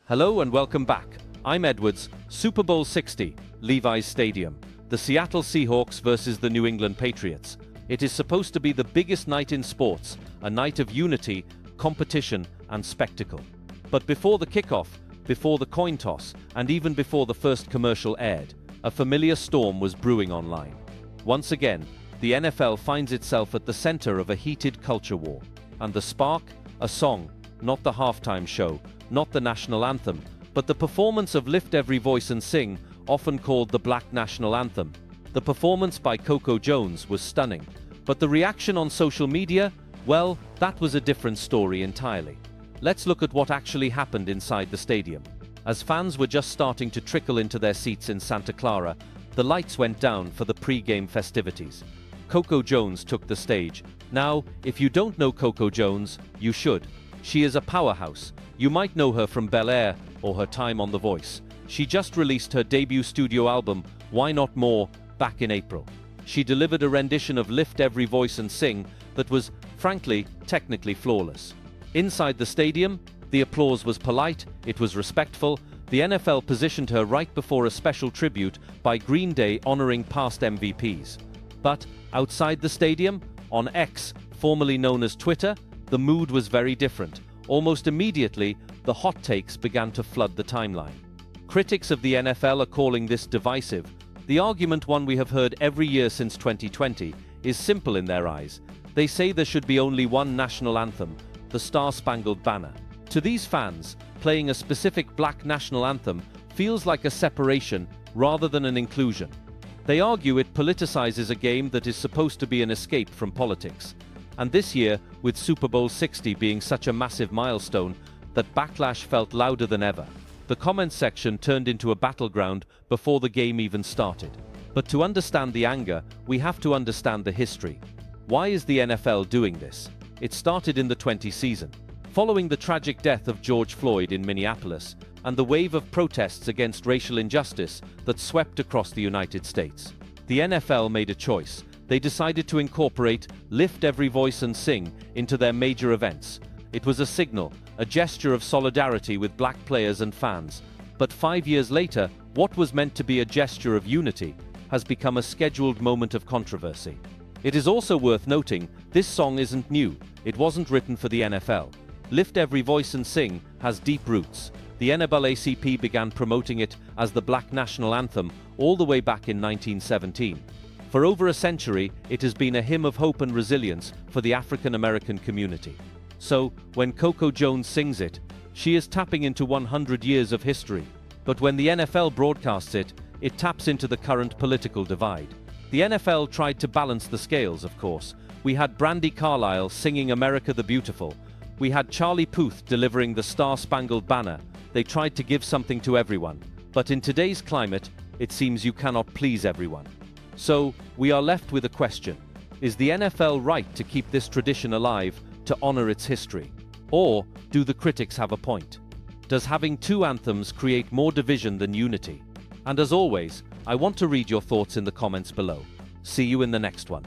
Hello and welcome back. I'm Edwards. Super Bowl 60, Levi's Stadium. The Seattle Seahawks versus the New England Patriots. It is supposed to be the biggest night in sports, a night of unity, competition, and spectacle. But before the kickoff, before the coin toss, and even before the first commercial aired, a familiar storm was brewing online. Once again, the NFL finds itself at the center of a heated culture war. And the spark? A song, not the halftime show, not the national anthem, but the performance of Lift Every Voice and Sing, often called the Black National Anthem. The performance by Coco Jones was stunning, but the reaction on social media? Well, that was a different story entirely. Let's look at what actually happened inside the stadium. As fans were just starting to trickle into their seats in Santa Clara, the lights went down for the pre-game festivities. Coco Jones took the stage. Now, if you don't know Coco Jones, you should. She is a powerhouse. You might know her from Bel Air or her time on The Voice. She just released her debut studio album, Why Not More, back in April. She delivered a rendition of Lift Every Voice and Sing that was, frankly, technically flawless. Inside the stadium, the applause was polite, it was respectful. The NFL positioned her right before a special tribute by Green Day honoring past MVPs. But outside the stadium, on X, formerly known as Twitter, the mood was very different. Almost immediately, the hot takes began to flood the timeline. Critics of the NFL are calling this divisive. The argument, one we have heard every year since 2020, is simple in their eyes. They say there should be only one national anthem, the Star-Spangled Banner. To these fans, playing a specific black national anthem feels like a separation rather than an inclusion. They argue it politicizes a game that is supposed to be an escape from politics. And this year, with Super Bowl 60 being such a massive milestone, that backlash felt louder than ever. The comments section turned into a battleground before the game even started. But to understand the anger, we have to understand the history. Why is the NFL doing this? It started in the 2020 season. Following the tragic death of George Floyd in Minneapolis, and the wave of protests against racial injustice that swept across the United States, the NFL made a choice. They decided to incorporate Lift Every Voice and Sing into their major events. It was a signal, a gesture of solidarity with black players and fans. But 5 years later, what was meant to be a gesture of unity has become a scheduled moment of controversy. It is also worth noting, this song isn't new. It wasn't written for the NFL. Lift Every Voice and Sing has deep roots. The NAACP began promoting it as the Black National Anthem all the way back in 1917. For over a century, it has been a hymn of hope and resilience for the African American community. So, when Coco Jones sings it, she is tapping into 100 years of history. But when the NFL broadcasts it, it taps into the current political divide. The NFL tried to balance the scales, of course. We had Brandi Carlile singing America the Beautiful. We had Charlie Puth delivering the Star-Spangled Banner. They tried to give something to everyone. But in today's climate, it seems you cannot please everyone. So, we are left with a question. Is the NFL right to keep this tradition alive, to honor its history? Or do the critics have a point? Does having two anthems create more division than unity? And as always, I want to read your thoughts in the comments below. See you in the next one.